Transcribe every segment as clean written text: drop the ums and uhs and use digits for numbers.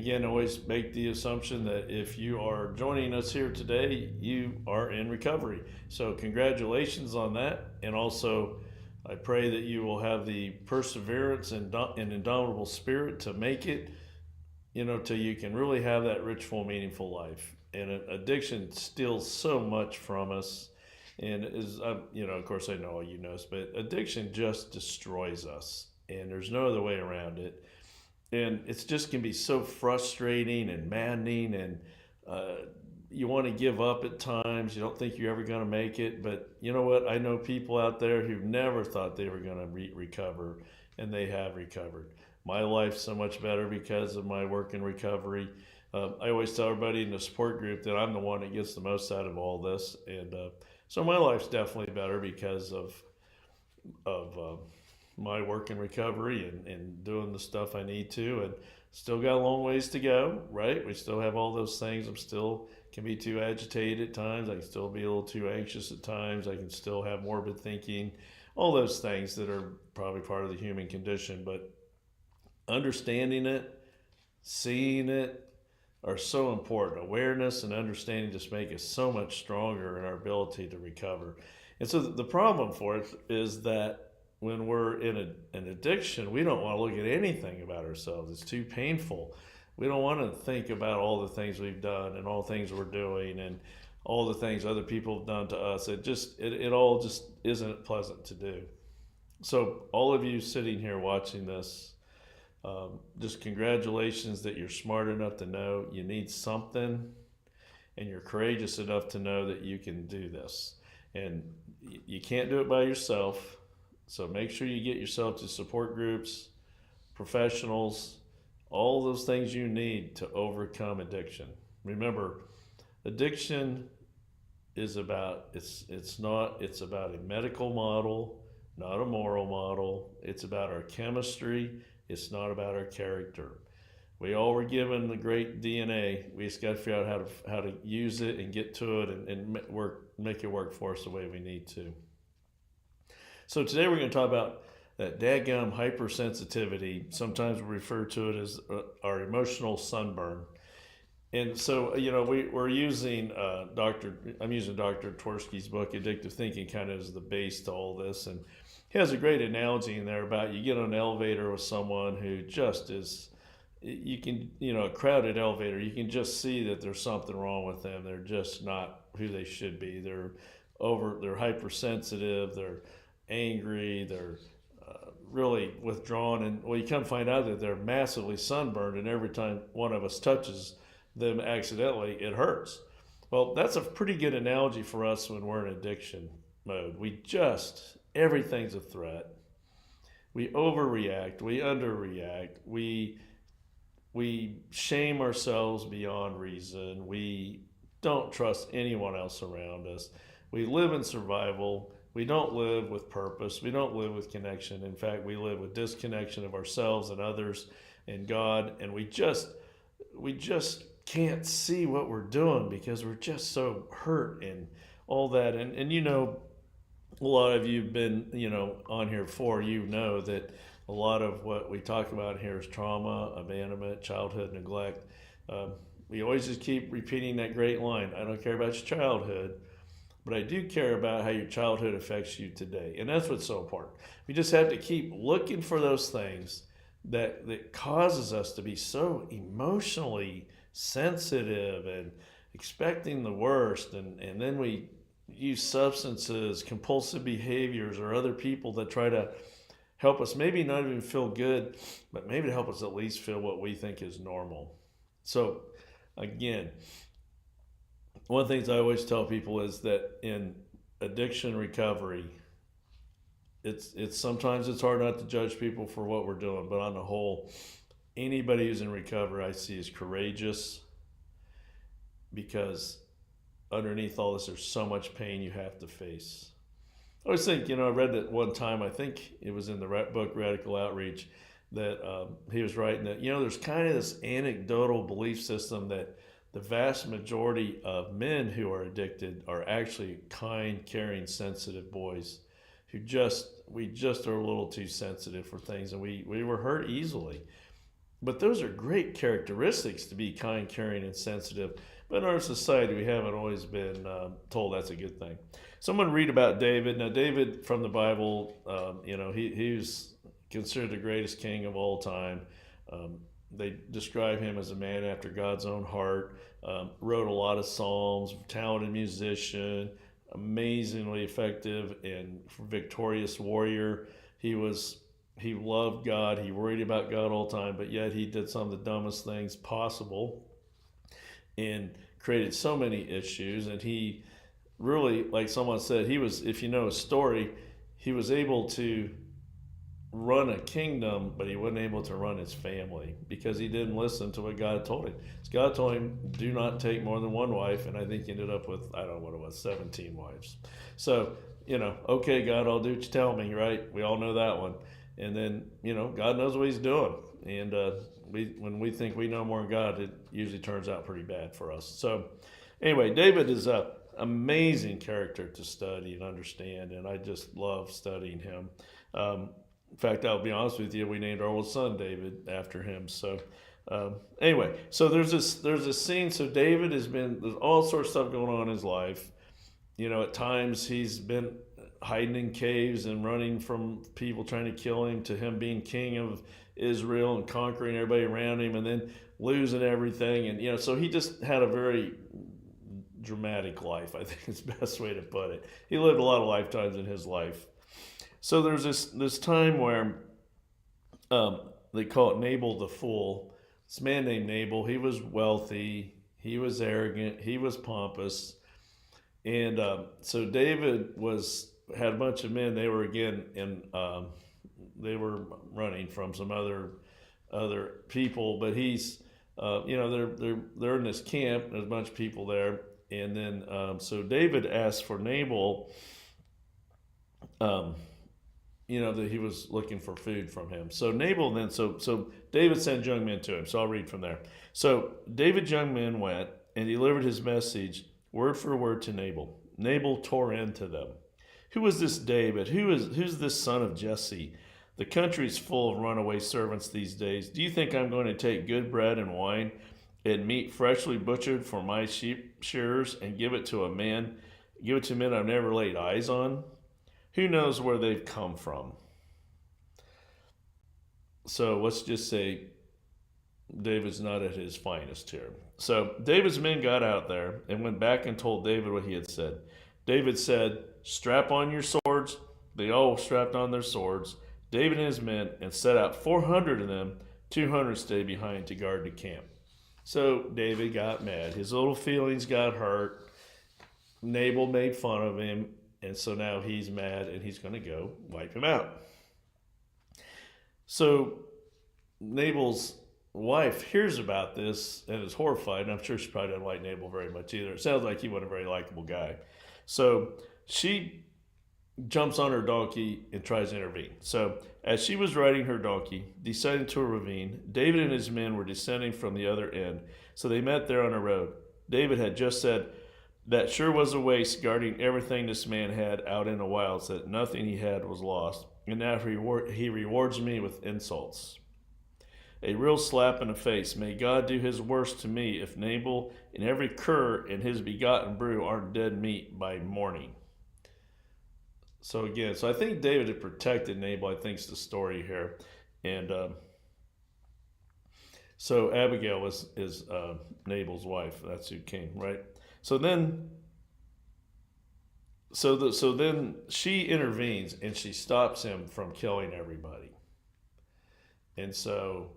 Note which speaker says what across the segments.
Speaker 1: again, always make the assumption that if you are joining us here today, you are in recovery. So congratulations on that. And also, I pray that you will have the perseverance and indomitable spirit to make it, till you can really have that rich, full, meaningful life. And addiction steals so much from us. And of course, I know all you know this, but addiction just destroys us. And there's no other way around it. And it's just can be so frustrating and maddening, and you want to give up at times. You don't think you're ever going to make it, but you know what? I know people out there who never thought they were going to recover, and they have recovered. My life's so much better because of my work in recovery. I always tell everybody in the support group that I'm the one that gets the most out of all this, and so my life's definitely better because of my work in recovery and doing the stuff I need to, and still got a long ways to go, right? We still have all those things. I'm still can be too agitated at times. I can still be a little too anxious at times. I can still have morbid thinking, all those things that are probably part of the human condition. But understanding it, seeing it are so important. Awareness and understanding just make us so much stronger in our ability to recover. And so the problem for it is that when we're in an addiction, we don't want to look at anything about ourselves. It's too painful. We don't want to think about all the things we've done and all the things we're doing and all the things other people have done to us. It all just isn't pleasant to do. So all of you sitting here watching this, just congratulations that you're smart enough to know you need something, and you're courageous enough to know that you can do this. And you can't do it by yourself. So make sure you get yourself to support groups, professionals, all those things you need to overcome addiction. Remember, addiction is about it's about a medical model, not a moral model. It's about our chemistry. It's not about our character. We all were given the great DNA. We just got to figure out how to use it and get to it and make it work for us the way we need to. So today we're going to talk about that dadgum hypersensitivity. Sometimes we refer to it as our emotional sunburn. And so, we're using I'm using Dr. Tversky's book, Addictive Thinking, kind of as the base to all this. And he has a great analogy in there about you get on an elevator with someone who just is, you can, a crowded elevator, you can just see that there's something wrong with them. They're just not who they should be. They're hypersensitive, they're angry, they're really withdrawn, and you come find out that they're massively sunburned, and every time one of us touches them accidentally, it hurts. Well, that's a pretty good analogy for us when we're in addiction mode. Everything's a threat. We overreact, we underreact, we shame ourselves beyond reason, we don't trust anyone else around us, we live in survival. We don't live with purpose. We don't live with connection. In fact, we live with disconnection of ourselves and others and God. And we just can't see what we're doing because we're just so hurt and all that. And a lot of you have been, on here before, that a lot of what we talk about here is trauma, abandonment, childhood neglect. We always just keep repeating that great line. I don't care about your childhood, but I do care about how your childhood affects you today. And that's what's so important. We just have to keep looking for those things that causes us to be so emotionally sensitive and expecting the worst. And then we use substances, compulsive behaviors, or other people that try to help us maybe not even feel good, but maybe to help us at least feel what we think is normal. So again, one of the things I always tell people is that in addiction recovery, it's sometimes it's hard not to judge people for what we're doing, but on the whole, anybody who's in recovery I see is courageous, because underneath all this there's so much pain you have to face. I always think, I read that one time, I think it was in the book Radical Outreach, that he was writing that, there's kind of this anecdotal belief system that the vast majority of men who are addicted are actually kind, caring, sensitive boys who we just are a little too sensitive for things, and we were hurt easily. But those are great characteristics to be kind, caring, and sensitive. But in our society, we haven't always been told that's a good thing. Someone read about David. Now, David from the Bible, he was considered the greatest king of all time. They describe him as a man after God's own heart. Wrote a lot of psalms, talented musician, amazingly effective and victorious warrior. He loved God. He worried about God all the time, but yet he did some of the dumbest things possible and created so many issues. And he really, like someone said, if you know his story, he was able to run a kingdom, but he wasn't able to run his family because he didn't listen to what God told him. God told him, do not take more than one wife, and I think he ended up with, I don't know what it was, 17 wives. So, okay, God, I'll do what you tell me, right? We all know that one. And then, God knows what he's doing. And when we think we know more than God, it usually turns out pretty bad for us. So anyway, David is an amazing character to study and understand, and I just love studying him. In fact, I'll be honest with you, we named our oldest son David after him. So anyway, so there's this scene. So David there's all sorts of stuff going on in his life. At times he's been hiding in caves and running from people trying to kill him, to him being king of Israel and conquering everybody around him, and then losing everything. And so he just had a very dramatic life, I think is the best way to put it. He lived a lot of lifetimes in his life. So there's this time where they call it Nabal the Fool. This man named Nabal, he was wealthy, he was arrogant, he was pompous. And so David had a bunch of men. They were they were running from some other people, but he's they're in this camp. There's a bunch of people there, and then so David asked for Nabal, that he was looking for food from him. So Nabal then so David sent young men to him. So I'll read from there. So David's young men went and delivered his message word for word to Nabal. Nabal tore into them. Who is this David? Who's this son of Jesse? The country's full of runaway servants these days. Do you think I'm going to take good bread and wine and meat freshly butchered for my sheep shearers and give it to men I've never laid eyes on? Who knows where they've come from? So let's just say David's not at his finest here. So David's men got out there and went back and told David what he had said. David said, strap on your swords. They all strapped on their swords, David and his men, and set out 400 of them. 200 stayed behind to guard the camp. So David got mad. His little feelings got hurt. Nabal made fun of him, and so now he's mad and he's going to go wipe him out. So Nabal's wife hears about this and is horrified, and I'm sure she probably doesn't like Nabal very much either. It sounds like he wasn't a very likable guy. So she jumps on her donkey and tries to intervene. So as she was riding her donkey, descending to a ravine, David and his men were descending from the other end. So they met there on a road. David had just said, that sure was a waste guarding everything this man had out in the wilds, that nothing he had was lost. And now he rewards me with insults. A real slap in the face. May God do his worst to me if Nabal and every cur and his begotten brood aren't dead meat by morning. So again, I think David had protected Nabal, I think is the story here. And so Abigail is Nabal's wife. That's who came, right? So then she intervenes and she stops him from killing everybody. And so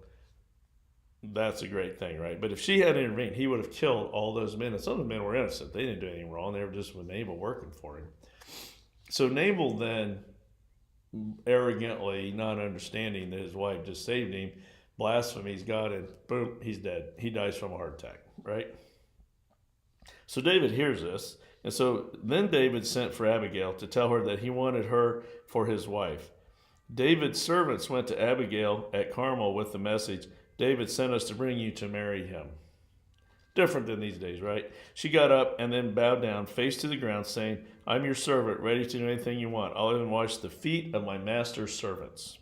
Speaker 1: that's a great thing, right? But if she had intervened, he would have killed all those men. And some of the men were innocent. They didn't do anything wrong. They were just with Nabal working for him. So Nabal then, arrogantly, not understanding that his wife just saved him, blasphemies God, and boom, he's dead. He dies from a heart attack, right? So David hears this, and so then David sent for Abigail to tell her that he wanted her for his wife. David's servants went to Abigail at Carmel with the message, David sent us to bring you to marry him. Different than these days, right? She got up and then bowed down, face to the ground, saying, I'm your servant, ready to do anything you want. I'll even wash the feet of my master's servants.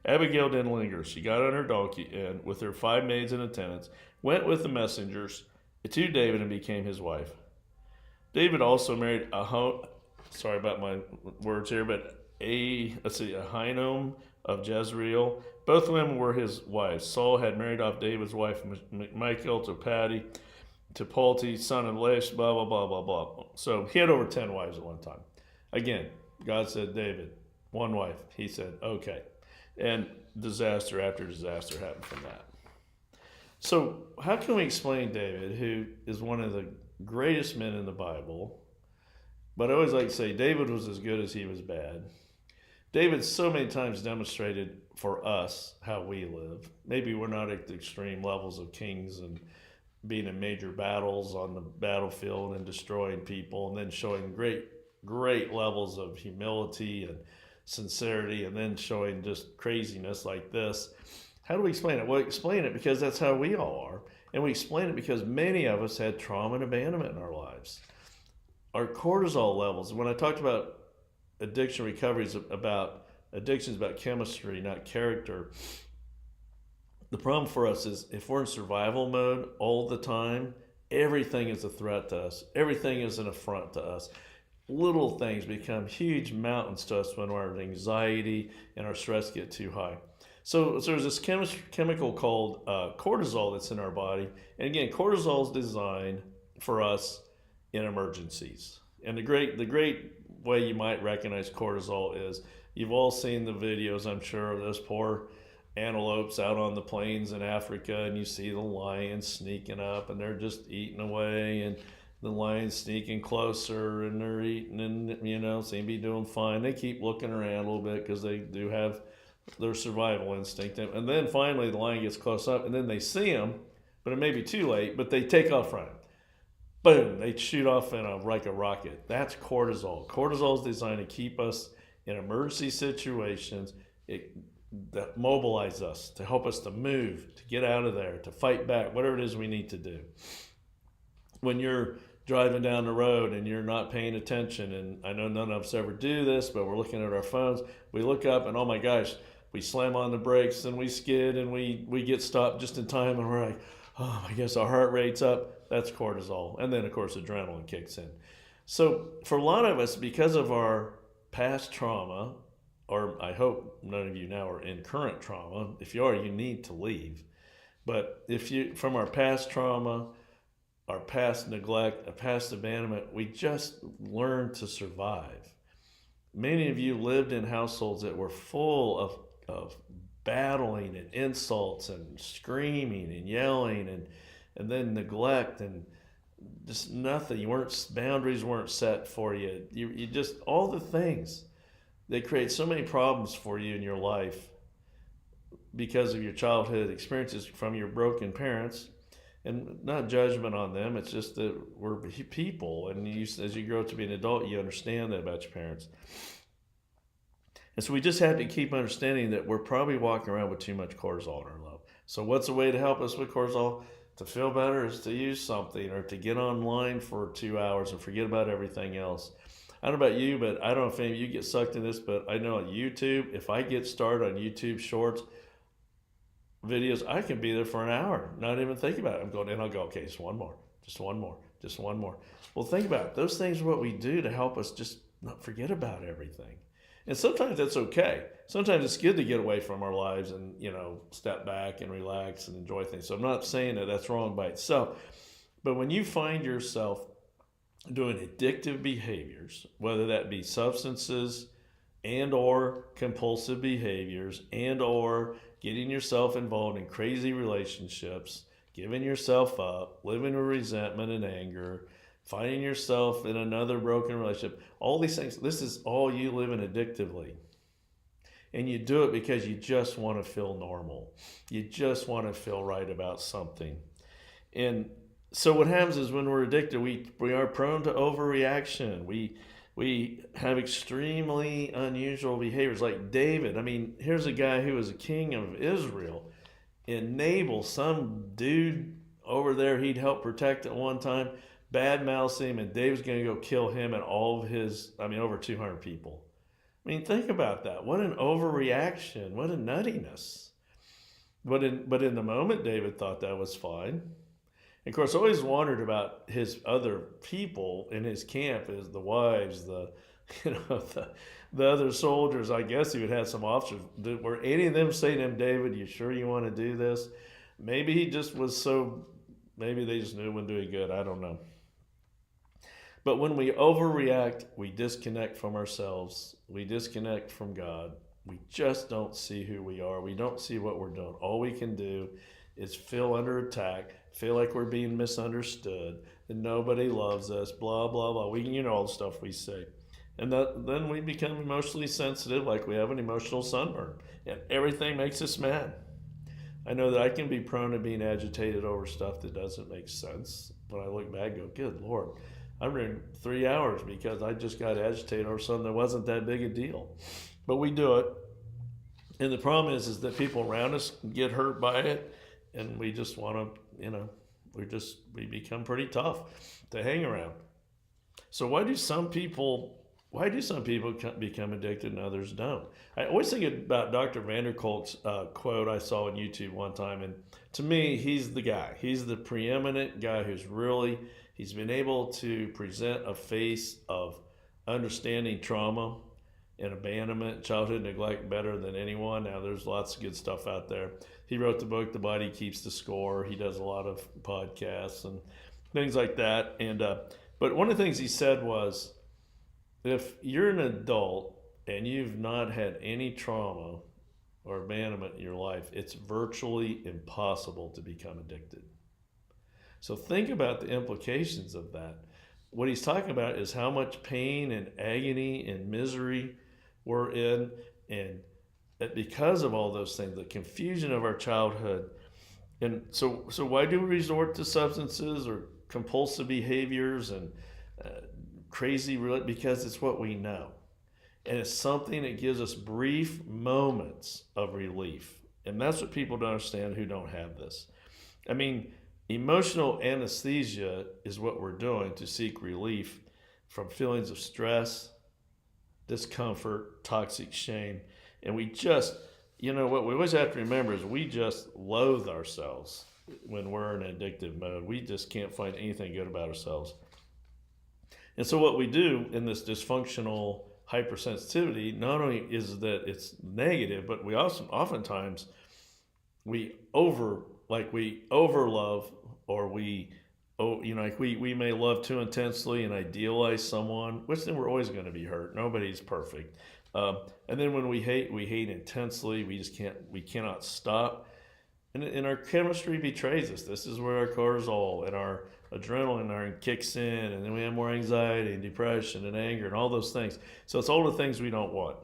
Speaker 1: Abigail didn't linger. She got on her donkey and, with her 5 maids and attendants, went with the messengers to David and became his wife. David also married sorry about my words here, but Ahinoam of Jezreel. Both women were his wives. Saul had married off David's wife, Michal, to Patty, to Palti, son of Laish, blah, blah, blah, blah, blah. So he had over 10 wives at one time. Again, God said, David, one wife. He said, okay. And disaster after disaster happened from that. So how can we explain David, who is one of the greatest men in the Bible? But I always like to say David was as good as he was bad. David so many times demonstrated for us how we live. Maybe we're not at the extreme levels of kings and being in major battles on the battlefield and destroying people, and then showing great levels of humility and sincerity, and then showing just craziness like this. How do we explain it? Well, we explain it because that's how we all are. And we explain it because many of us had trauma and abandonment in our lives. Our cortisol levels, when I talked about addiction recovery, is about addictions, about chemistry, not character. The problem for us is if we're in survival mode all the time, everything is a threat to us. Everything is an affront to us. Little things become huge mountains to us when our anxiety and our stress get too high. So there's this chemical called cortisol that's in our body. And again, cortisol is designed for us in emergencies. And the great way you might recognize cortisol is, you've all seen the videos, I'm sure, of those poor antelopes out on the plains in Africa, and you see the lions sneaking up, and they're just eating away, and the lion's sneaking closer, and they're eating, and seem to be doing fine. They keep looking around a little bit because they do have their survival instinct. And then finally the lion gets close up, and then they see him, but it may be too late, but they take off running. Boom, they shoot off like a rocket. That's cortisol. Cortisol is designed to keep us in emergency situations, that mobilize us, to help us to move, to get out of there, to fight back, whatever it is we need to do. When you're driving down the road and you're not paying attention, and I know none of us ever do this, but we're looking at our phones, we look up and, oh my gosh, we slam on the brakes and we skid and we get stopped just in time, and we're like, oh, I guess our heart rate's up. That's cortisol. And then, of course, adrenaline kicks in. So for a lot of us, because of our past trauma, or I hope none of you now are in current trauma. If you are, you need to leave. But from our past trauma, our past neglect, our past abandonment, we just learned to survive. Many of you lived in households that were full of battling and insults and screaming and yelling and then neglect and just nothing. Boundaries weren't set for you. You just, all the things. They create so many problems for you in your life because of your childhood experiences from your broken parents. And not judgment on them, it's just that we're people. And as you grow up to be an adult, you understand that about your parents. And so we just have to keep understanding that we're probably walking around with too much cortisol in our life. So what's a way to help us with cortisol? To feel better is to use something, or to get online for 2 hours and forget about everything else. I don't know about you, but I don't know if any of you get sucked in this, but I know on YouTube, if I get started on YouTube Shorts videos, I can be there for an hour, not even think about it. I'm going in, I'll go, okay, just one more. Well, think about it. Those things are what we do to help us just not forget about everything. And sometimes that's okay. Sometimes it's good to get away from our lives and, step back and relax and enjoy things. So I'm not saying that that's wrong by itself. But when you find yourself doing addictive behaviors, whether that be substances and or compulsive behaviors and or getting yourself involved in crazy relationships, giving yourself up, living with resentment and anger, finding yourself in another broken relationship, all these things, this is all you living addictively. And you do it because you just want to feel normal. You just want to feel right about something. And so what happens is when we're addicted, we are prone to overreaction. We have extremely unusual behaviors, like David. I mean, here's a guy who was a king of Israel, and Nabal, some dude over there he'd helped protect at one time, bad mouths him, and David's going to go kill him and all of his, over 200 people. I mean, think about that. What an overreaction. What a nuttiness. But in the moment, David thought that was fine. And of course, I always wondered about his other people in his camp, as the wives, the other soldiers. I guess he would have some officers. Were any of them saying to him, David, you sure you want to do this? Maybe he just was so, maybe they just knew when doing good. I don't know. But when we overreact, we disconnect from ourselves. We disconnect from God. We just don't see who we are. We don't see what we're doing. All we can do is feel under attack, feel like we're being misunderstood, and nobody loves us, blah, blah, blah. All the stuff we say. And then we become emotionally sensitive, like we have an emotional sunburn, and everything makes us mad. I know that I can be prone to being agitated over stuff that doesn't make sense. When I look back, I go, good Lord, I'm in 3 hours because I just got agitated over something that wasn't that big a deal. But we do it. And the problem is that people around us get hurt by it, and we just want to, we become pretty tough to hang around. So why do some people become addicted and others don't? I always think about Dr. Vanderkolk's quote I saw on YouTube one time, and to me, he's the guy. He's the preeminent guy he's been able to present a face of understanding trauma and abandonment, childhood neglect better than anyone. Now, there's lots of good stuff out there. He wrote the book, The Body Keeps the Score. He does a lot of podcasts and things like that. But one of the things he said was, if you're an adult and you've not had any trauma or abandonment in your life, it's virtually impossible to become addicted. So think about the implications of that. What he's talking about is how much pain and agony and misery we're in, and that because of all those things, the confusion of our childhood. And so why do we resort to substances or compulsive behaviors and crazy? Because it's what we know. And it's something that gives us brief moments of relief. And that's what people don't understand who don't have this. I mean, emotional anesthesia is what we're doing to seek relief from feelings of stress, discomfort, toxic shame. And we just, what we always have to remember is we just loathe ourselves when we're in addictive mode. We just can't find anything good about ourselves. And so what we do in this dysfunctional hypersensitivity, not only is that it's negative, but we also oftentimes we overlove, or we may love too intensely and idealize someone, which then we're always going to be hurt. Nobody's perfect. And then when we hate intensely. We cannot stop. And our chemistry betrays us. This is where our cortisol and our adrenaline kicks in, and then we have more anxiety and depression and anger and all those things. So it's all the things we don't want.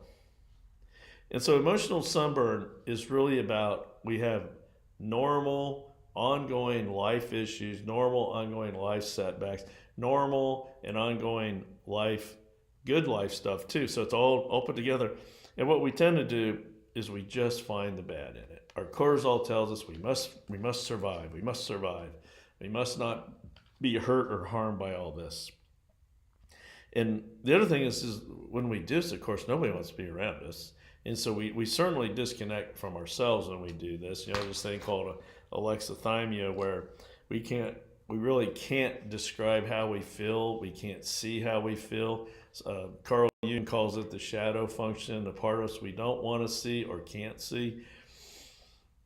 Speaker 1: And so emotional sunburn is really about, we have normal, ongoing life issues, normal, ongoing life setbacks, normal and ongoing life, good life stuff too. So it's all put together. And what we tend to do is we just find the bad in it. Our cortisol tells us we must survive. We must survive. We must not be hurt or harmed by all this. And the other thing is when we do this, of course, nobody wants to be around us. And so we certainly disconnect from ourselves when we do this. This thing called alexithymia, where we really can't describe how we feel. We can't see how we feel. Carl Jung calls it the shadow function, the part of us we don't want to see or can't see.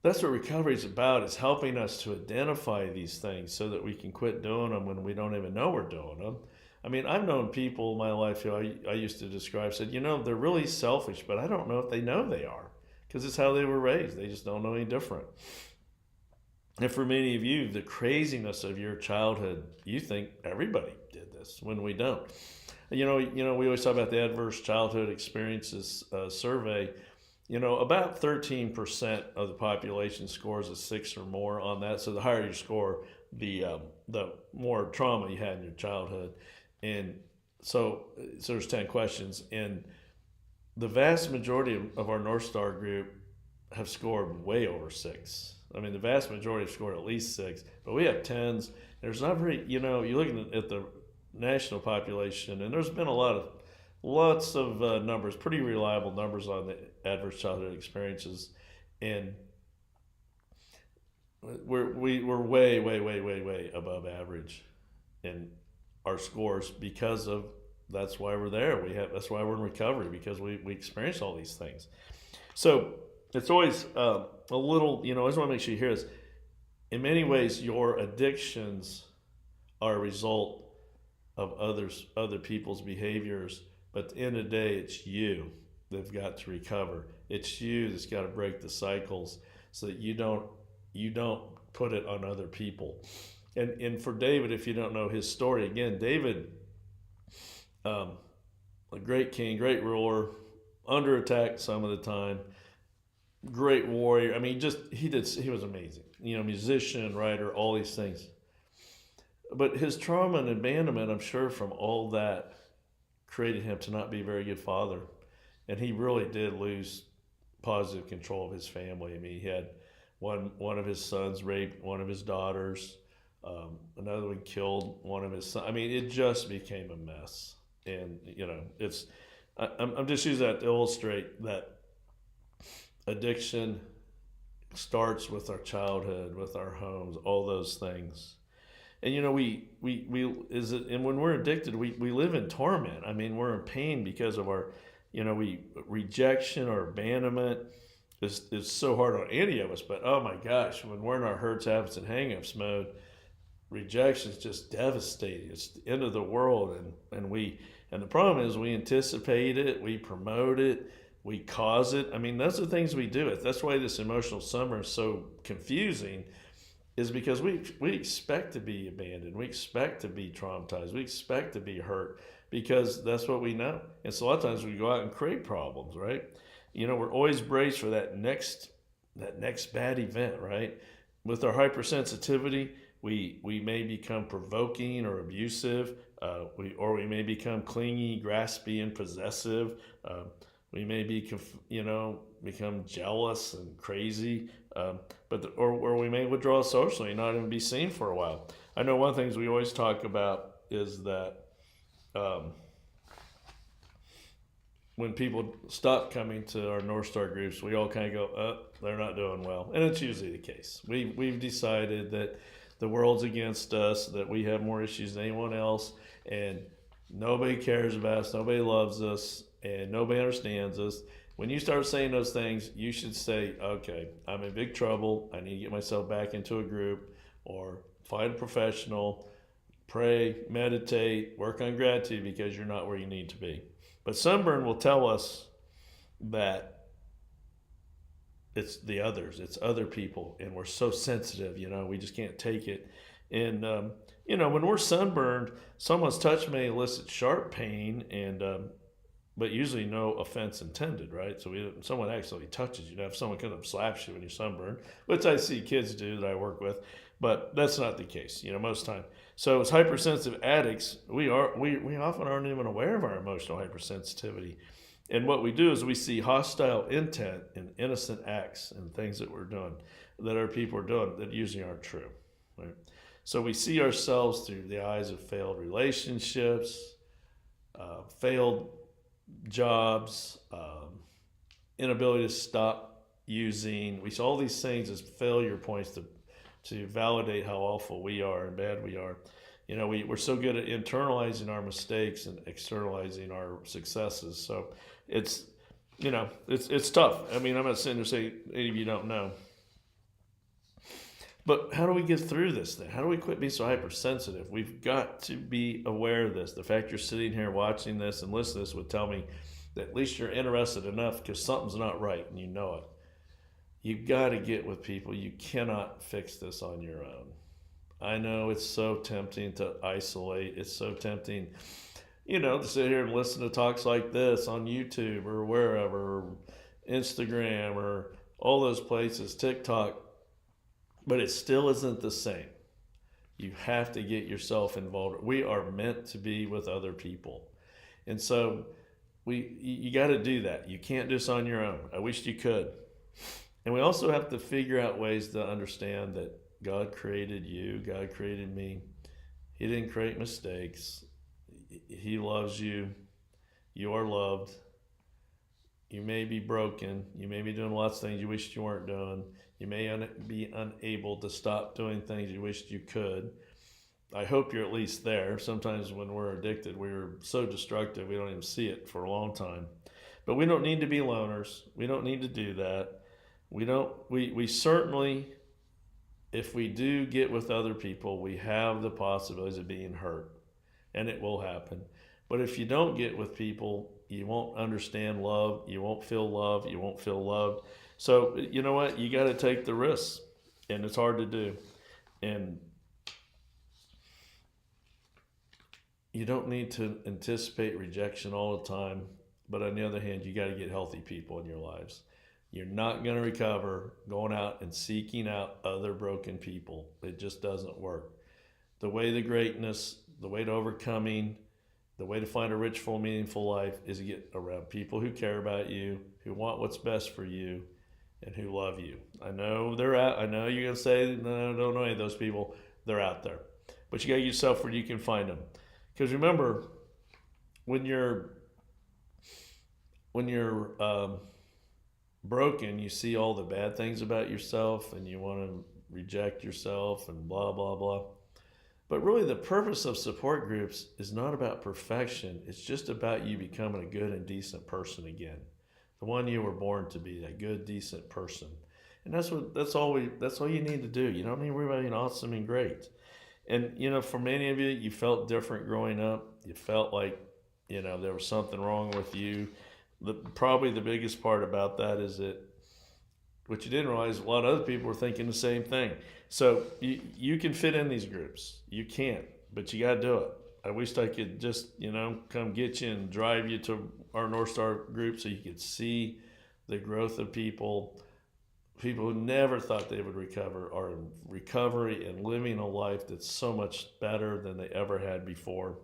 Speaker 1: That's what recovery is about. It's helping us to identify these things so that we can quit doing them when we don't even know we're doing them. I mean, I've known people in my life who I used to describe, said, they're really selfish, but I don't know if they know they are, because it's how they were raised. They just don't know any different. And for many of you, the craziness of your childhood, you think everybody did this when we don't. We always talk about the Adverse Childhood Experiences survey. About 13% of the population scores a 6 or more on that. So the higher you score, the more trauma you had in your childhood. And so there's 10 questions. And the vast majority of our NorthStar group have scored way over 6. I mean, the vast majority have scored at least 6, but we have 10s. There's not very, you look at the national population, and there's been a lot of lots of numbers, pretty reliable numbers on the adverse childhood experiences, and we're way above average in our scores because of that's why we're there. That's why we're in recovery, because we experience all these things. So it's always a little, I just want to make sure you hear this. In many ways, your addictions are a result of other people's behaviors, but at the end of the day, it's you that've got to recover. It's you that's got to break the cycles so that you don't put it on other people. And for David, if you don't know his story, again, David, a great king, great ruler, under attack some of the time, great warrior. I mean, he was amazing. Musician, writer, all these things. But his trauma and abandonment, I'm sure, from all that created him to not be a very good father. And he really did lose positive control of his family. I mean, he had one of his sons raped one of his daughters. Another one killed one of his sons. I mean, it just became a mess. And, I'm just using that to illustrate that addiction starts with our childhood, with our homes, all those things. And and when we're addicted, we live in torment. I mean, we're in pain because of our, rejection or abandonment is so hard on any of us. But oh my gosh, when we're in our hurts, habits, and hangups mode, rejection is just devastating. It's the end of the world, and the problem is we anticipate it, we promote it, we cause it. I mean, those are things we do. That's why this emotional summer is so confusing, is because we expect to be abandoned, we expect to be traumatized, we expect to be hurt, because that's what we know. And so a lot of times we go out and create problems, right? We're always braced for that next bad event, right? With our hypersensitivity, we may become provoking or abusive. We may become clingy, graspy, and possessive. We may become jealous and crazy. Or we may withdraw socially and not even be seen for a while. I know one of the things we always talk about is that when people stop coming to our NorthStar groups, we all kind of go, oh, they're not doing well. And it's usually the case. We've decided that the world's against us, that we have more issues than anyone else, and nobody cares about us, nobody loves us, and nobody understands us. When you start saying those things, you should say, okay, I'm in big trouble. I need to get myself back into a group, or find a professional, pray, meditate, work on gratitude, because you're not where you need to be. But sunburn will tell us that it's the others, it's other people, and we're so sensitive, we just can't take it. And, when we're sunburned, someone's touch may elicit sharp pain, and but usually no offense intended, right? So someone actually touches you. Now, if someone comes up and slaps you when you're sunburned, which I see kids do that I work with, but that's not the case, most time. So as hypersensitive addicts, we often aren't even aware of our emotional hypersensitivity. And what we do is we see hostile intent in innocent acts and things that we're doing, that our people are doing, that usually aren't true, right? So we see ourselves through the eyes of failed relationships, failed jobs, inability to stop using. We see all these things as failure points to validate how awful we are and bad we are. We're so good at internalizing our mistakes and externalizing our successes. So it's tough. I mean, I'm not sitting there saying any of you don't know. But how do we get through this thing? How do we quit being so hypersensitive? We've got to be aware of this. The fact you're sitting here watching this and listening to this would tell me that at least you're interested enough, because something's not right and you know it. You've got to get with people. You cannot fix this on your own. I know it's so tempting to isolate. It's so tempting, to sit here and listen to talks like this on YouTube or wherever, or Instagram or all those places, TikTok. But it still isn't the same. You have to get yourself involved. We are meant to be with other people. And so you got to do that. You can't do this on your own. I wish you could. And we also have to figure out ways to understand that God created you. God created me. He didn't create mistakes. He loves you. You are loved. You may be broken. You may be doing lots of things you wished you weren't doing. You may be unable to stop doing things you wished you could. I hope you're at least there. Sometimes when we're addicted, we're so destructive we don't even see it for a long time. But we don't need to be loners. We don't need to do that. We certainly, if we do get with other people, we have the possibilities of being hurt, and it will happen. But if you don't get with people, you won't understand love. You won't feel love. You won't feel loved. So you know what? You got to take the risks, and it's hard to do. And you don't need to anticipate rejection all the time. But on the other hand, you got to get healthy people in your lives. You're not going to recover going out and seeking out other broken people. It just doesn't work. The way to greatness, the way to overcoming, the way to find a rich, full, meaningful life is to get around people who care about you, who want what's best for you, and who love you. I know they're out. I know you're going to say, no, I don't know any of those people. They're out there. But you got to get yourself where you can find them. Because remember, when you're broken, you see all the bad things about yourself and you want to reject yourself and blah, blah, blah. But really the purpose of support groups is not about perfection. It's just about you becoming a good and decent person again. The one you were born to be, that good, decent person. And that's all you need to do. You don't need to worry about being awesome and great. And, for many of you, you felt different growing up. You felt like, there was something wrong with you. Probably the biggest part about that is that what you didn't realize, a lot of other people were thinking the same thing. So you can fit in these groups. You can't, but you got to do it. I wished I could just, come get you and drive you to our NorthStar group so you could see the growth of people who never thought they would recover are in recovery and living a life that's so much better than they ever had before.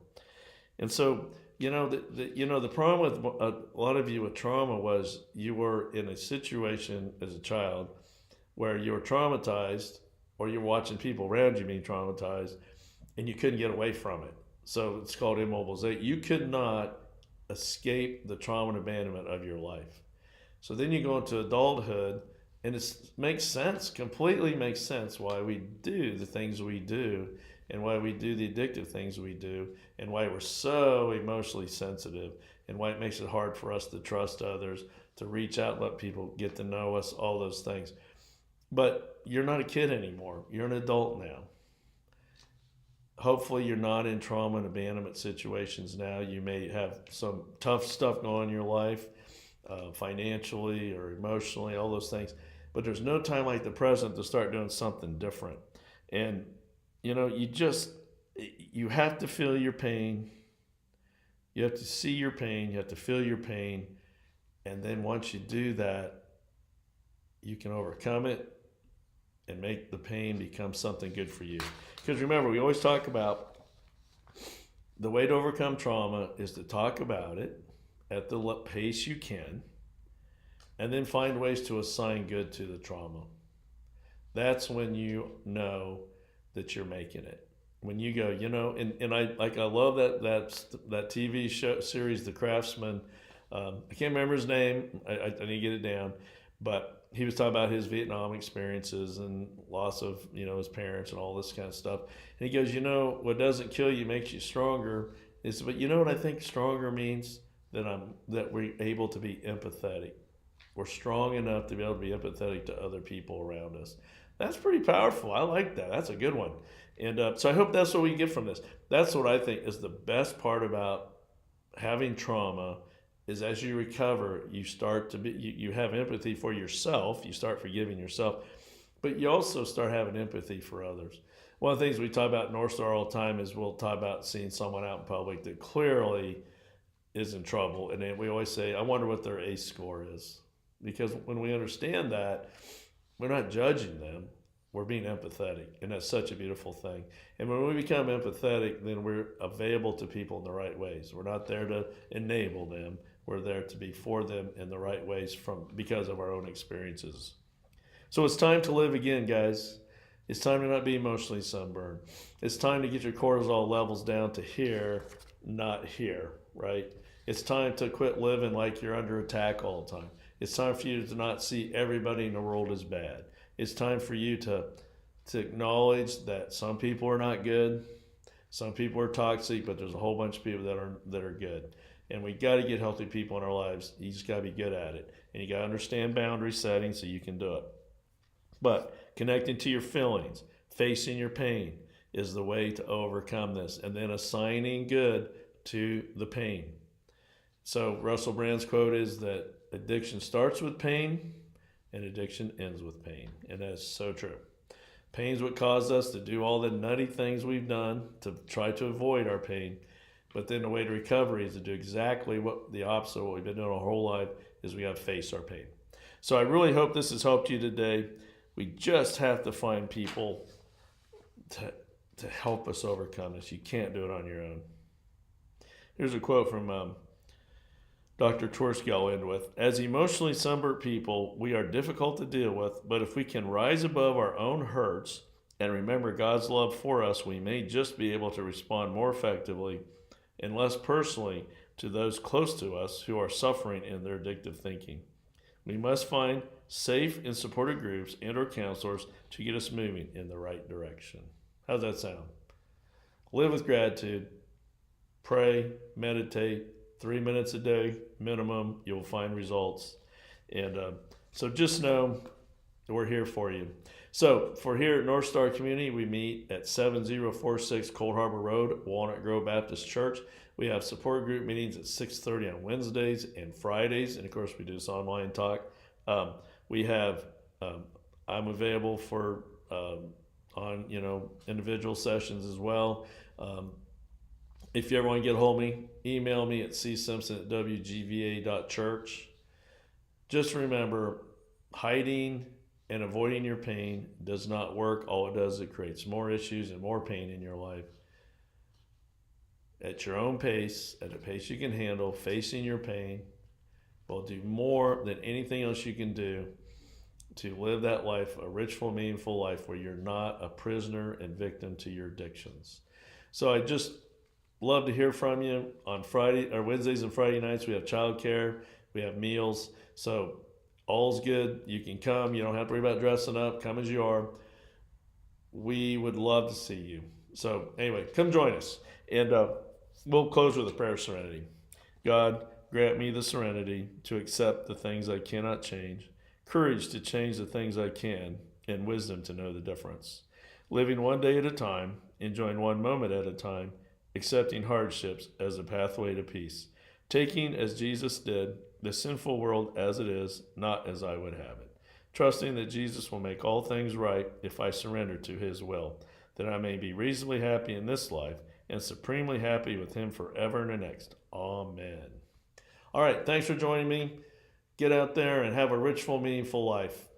Speaker 1: And so, the problem with a lot of you with trauma was you were in a situation as a child where you were traumatized, or you're watching people around you being traumatized, and you couldn't get away from it. So it's called immobilization. You could not escape the trauma and abandonment of your life. So then you go into adulthood, and it makes sense, completely makes sense why we do the things we do, and why we do the addictive things we do, and why we're so emotionally sensitive, and why it makes it hard for us to trust others, to reach out and let people get to know us, all those things. But you're not a kid anymore. You're an adult now. Hopefully you're not in trauma and abandonment situations now. You may have some tough stuff going on in your life, financially or emotionally, all those things. But there's no time like the present to start doing something different. And you have to feel your pain. You have to see your pain. You have to feel your pain. And then once you do that, you can overcome it and make the pain become something good for you. Because remember, we always talk about the way to overcome trauma is to talk about it at the pace you can, and then find ways to assign good to the trauma. That's when you know that you're making it. When you go, and I love that TV show series, The Craftsman. I can't remember his name. I need to get it down, but he was talking about his Vietnam experiences and loss of his parents and all this kind of stuff. And he goes, what doesn't kill you makes you stronger. But you know what I think stronger means? That we're able to be empathetic. We're strong enough to be able to be empathetic to other people around us. That's pretty powerful. I like that. That's a good one. And so I hope that's what we get from this. That's what I think is the best part about having trauma is as you recover, you start to be, you have empathy for yourself. You start forgiving yourself, but you also start having empathy for others. One of the things we talk about at NorthStar all the time is we'll talk about seeing someone out in public that clearly is in trouble. And then we always say, I wonder what their ACE score is. Because when we understand that, we're not judging them. We're being empathetic. And that's such a beautiful thing. And when we become empathetic, then we're available to people in the right ways. We're not there to enable them. We're there to be for them in the right ways because of our own experiences. So it's time to live again, guys. It's time to not be emotionally sunburned. It's time to get your cortisol levels down to here, not here, right? It's time to quit living like you're under attack all the time. It's time for you to not see everybody in the world as bad. It's time for you to acknowledge that some people are not good, some people are toxic, but there's a whole bunch of people that are good. And we got to get healthy people in our lives. You just got to be good at it. And you got to understand boundary setting so you can do it. But connecting to your feelings, facing your pain is the way to overcome this. And then assigning good to the pain. So Russell Brand's quote is that addiction starts with pain and addiction ends with pain. And that's so true. Pain is what caused us to do all the nutty things we've done to try to avoid our pain. But then the way to recovery is to do exactly what the opposite of what we've been doing our whole life is we got to face our pain. So I really hope this has helped you today. We just have to find people to help us overcome this. You can't do it on your own. Here's a quote from Dr. Tversky I'll end with. As emotionally sunburnt people, we are difficult to deal with, but if we can rise above our own hurts and remember God's love for us, we may just be able to respond more effectively and less personally to those close to us who are suffering in their addictive thinking. We must find safe and supportive groups and or counselors to get us moving in the right direction. How's that sound? Live with gratitude. Pray, meditate, 3 minutes a day minimum. You'll find results. And so just know we're here for you. So for here at NorthStar Community, we meet at 7046 Cold Harbor Road, Walnut Grove Baptist Church. We have support group meetings at 6:30 on Wednesdays and Fridays. And of course, we do this online talk. We have, I'm available for on individual sessions as well. If you ever want to get a hold of me, email me at csimpson@wgva.church. Just remember, hiding and avoiding your pain does not work. All it does is it creates more issues and more pain in your life. At your own pace, at a pace you can handle, facing your pain will do more than anything else you can do to live that life, a rich, full, meaningful life where you're not a prisoner and victim to your addictions. So I just love to hear from you. On Friday or Wednesdays and Friday nights, we have childcare, we have meals. So all's good. You can come. You don't have to worry about dressing up. Come as you are. We would love to see you. So anyway, come join us. And we'll close with a prayer of serenity. God, grant me the serenity to accept the things I cannot change, courage to change the things I can, and wisdom to know the difference. Living one day at a time, enjoying one moment at a time, accepting hardships as a pathway to peace. Taking, as Jesus did, the sinful world as it is, not as I would have it. Trusting that Jesus will make all things right if I surrender to his will, that I may be reasonably happy in this life and supremely happy with him forever and the next. Amen. All right, thanks for joining me. Get out there and have a rich, full, meaningful life.